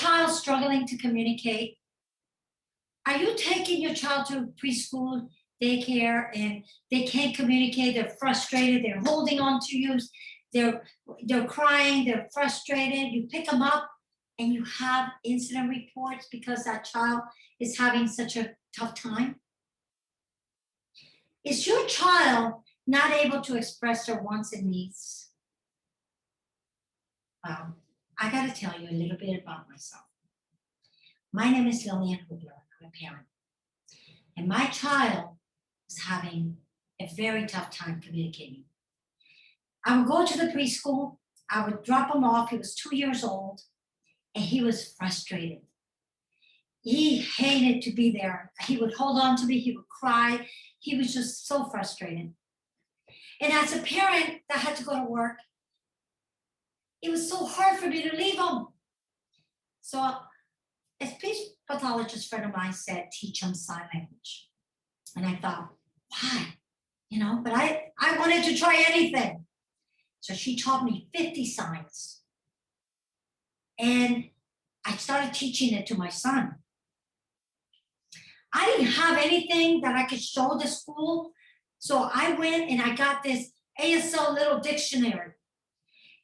child struggling to communicate? Are you taking your child to preschool, daycare, and they can't communicate? They're frustrated. They're holding on to you. They're crying. They're frustrated. You pick them up, and you have incident reports because that child is having such a tough time. Is your child not able to express their wants and needs? Well, I got to tell you a little bit about myself. My name is Lillian Hubler. I'm a parent. And my child was having a very tough time communicating. I would go to the preschool. I would drop him off. He was 2 years old, and he was frustrated. He hated to be there. He would hold on to me. He would cry. He was just so frustrated. And as a parent that had to go to work, it was so hard for me to leave him. So a speech pathologist friend of mine said, teach him sign language. And I thought, why? But I wanted to try anything. So she taught me 50 signs. And I started teaching it to my son. I didn't have anything that I could show the school. So I went and I got this ASL little dictionary.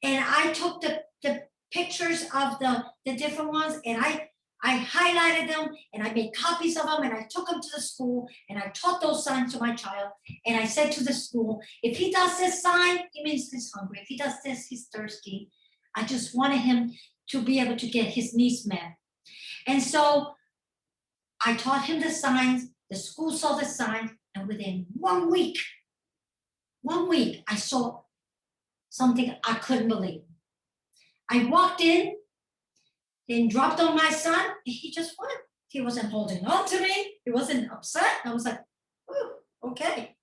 And I took the pictures of the different ones, and I highlighted them, and I made copies of them, and I took them to the school, and I taught those signs to my child. And I said to the school, if he does this sign, it means he's hungry. If he does this, he's thirsty. I just wanted him to be able to get his needs met. And so I taught him the signs, the school saw the signs, and within 1 week, I saw something I couldn't believe. I walked in, then dropped on my son, and he just went. He wasn't holding on to me. He wasn't upset. I was like, oh, okay.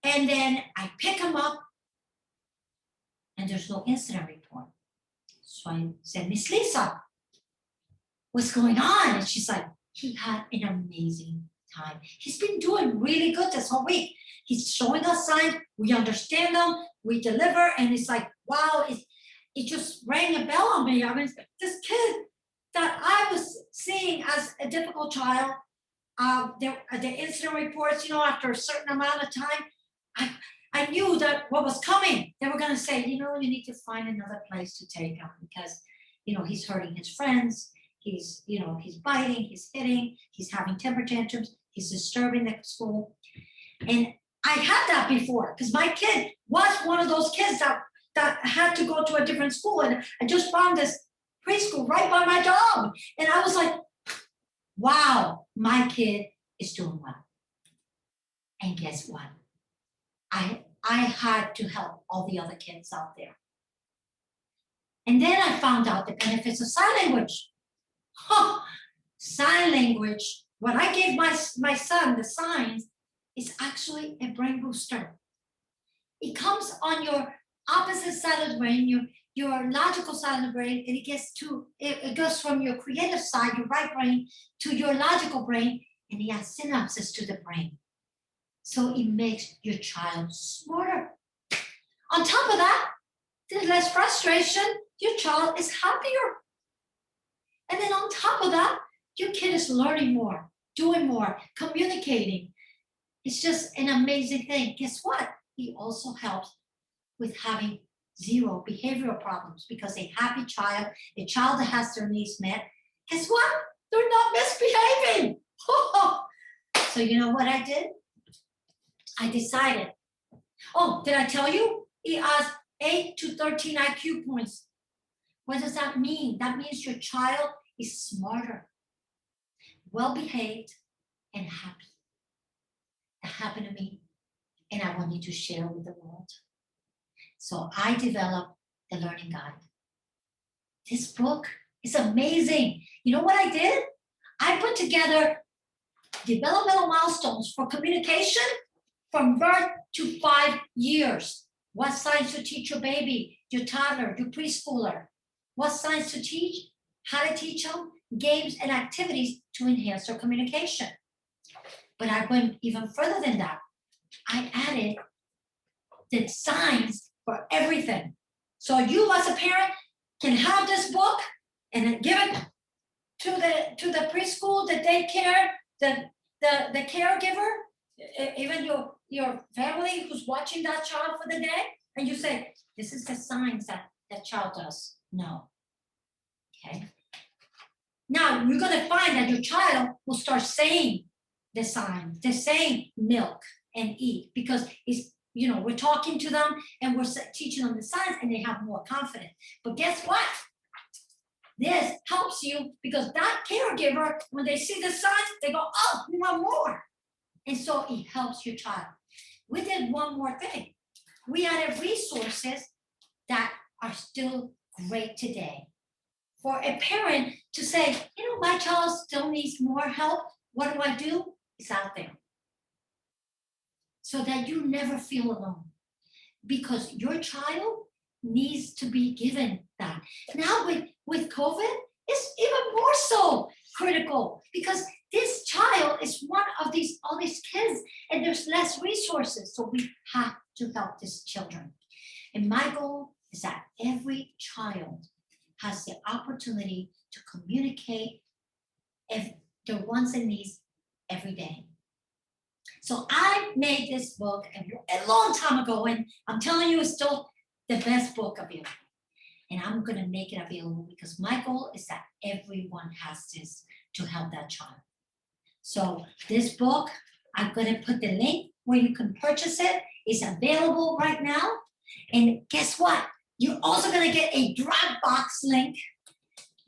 And then I pick him up, and there's no incident report. So I said, Miss Lisa, what's going on? And she's like, he had an amazing time. He's been doing really good this whole week. He's showing us signs. We understand them. We deliver. And it's like, wow, it just rang a bell on me. I mean, this kid that I was seeing as a difficult child, the incident reports, after a certain amount of time, I knew that what was coming. They were going to say, you need to find another place to take him because, he's hurting his friends. He's biting, he's hitting, he's having temper tantrums, he's disturbing the school. And I had that before because my kid was one of those kids that had to go to a different school. And I just found this preschool right by my job. And I was like, wow, my kid is doing well. And guess what? I had to help all the other kids out there. And then I found out the benefits of sign language. Sign language, when I gave my son the signs, is actually a brain booster. It comes on your opposite side of the brain, your logical side of the brain, and it goes from your creative side, your right brain, to your logical brain, and it has synapses to the brain. So it makes your child smarter. On top of that, there's less frustration. Your child is happier. And then on top of that, your kid is learning more, doing more, communicating. It's just an amazing thing. Guess what? It also helps with having zero behavioral problems because a happy child, a child that has their needs met, guess what? They're not misbehaving. So you know what I did? I decided. Oh, did I tell you? He has 8 to 13 IQ points. What does that mean? That means your child is smarter, well-behaved, and happy. That happened to me, and I wanted to share with the world. So I developed the Learning Guide. This book is amazing. You know what I did? I put together developmental milestones for communication from birth to 5 years. What signs to teach your baby, your toddler, your preschooler. What signs to teach, how to teach them, games and activities to enhance their communication. But I went even further than that. I added the signs for everything. So you as a parent can have this book and then give it to the preschool, the daycare, the caregiver, even your family who's watching that child for the day, and you say, this is the signs that that child does know. Okay. Now you're gonna find that your child will start saying the signs, they're saying milk and eat, because it's, we're talking to them and we're teaching them the signs, and they have more confidence. But guess what? This helps you, because that caregiver, when they see the signs, they go, oh, we want more. And so it helps your child. We did one more thing. We added resources that are still great today. For a parent to say, my child still needs more help, what do? It's out there. So that you never feel alone. Because your child needs to be given that. Now with COVID, it's even more so critical, because this child is one of all these kids, and there's less resources. So we have to help these children. And my goal is that every child has the opportunity to communicate the wants and needs every day. So I made this book a long time ago, and I'm telling you, it's still the best book available. And I'm going to make it available, because my goal is that everyone has this to help that child. So this book, I'm going to put the link where you can purchase it. It's available right now. And guess what? You're also going to get a Dropbox link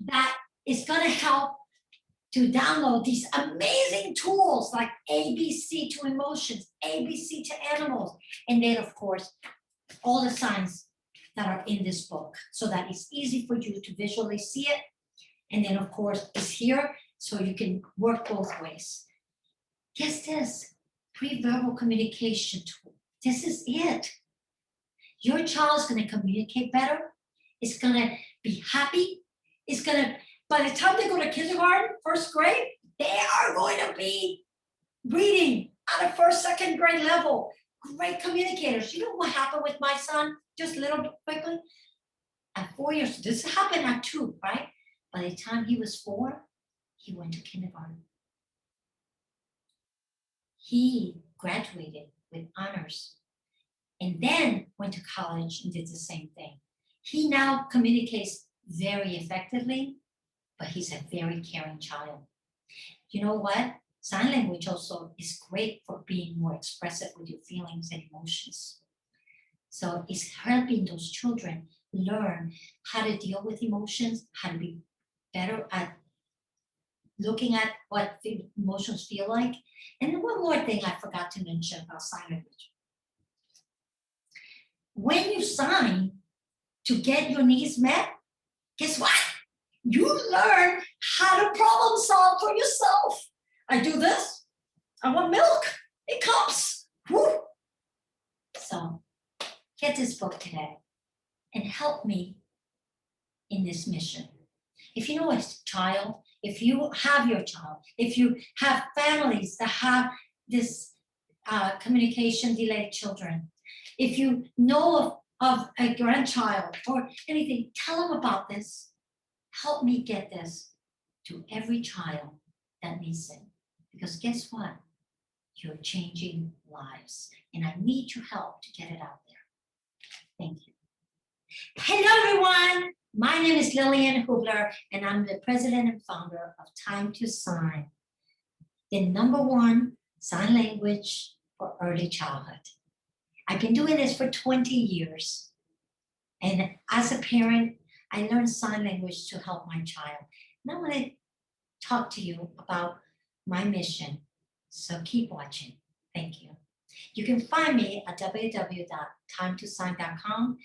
that is going to help to download these amazing tools like ABC to emotions, ABC to animals, and then of course, all the signs that are in this book, so that it's easy for you to visually see it. And then of course, it's here so you can work both ways. Guess this, pre-verbal communication tool. This is it. Your child's gonna communicate better. It's gonna be happy. It's gonna, by the time they go to kindergarten, first grade, they are going to be reading at a first, second grade level. Great communicators. You know what happened with my son? Just a little bit quickly. At 4 years, this happened at 2, right? By the time he was 4, he went to kindergarten. He graduated with honors and then went to college and did the same thing. He now communicates very effectively, but he's a very caring child. You know what? Sign language also is great for being more expressive with your feelings and emotions. So it's helping those children learn how to deal with emotions, how to be better at looking at what the emotions feel like. And then one more thing I forgot to mention about sign language. When you sign to get your needs met, guess what? You learn how to problem solve for yourself. I do this, I want milk, it comes. Woo. So get this book today and help me in this mission. If you know a child, if you have your child, if you have families that have this communication delayed children, if you know of a grandchild or anything, tell them about this. Help me get this to every child that needs it. Because guess what? You're changing lives. And I need your help to get it out there. Thank you. Hello, everyone. My name is Lillian Hubler, and I'm the president and founder of Time to Sign, the #1 sign language for early childhood. I've been doing this for 20 years. And as a parent, I learned sign language to help my child. And I want to talk to you about my mission. So keep watching. Thank you. You can find me at www.timetosign.com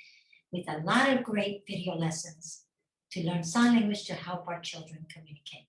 with a lot of great video lessons to learn sign language to help our children communicate.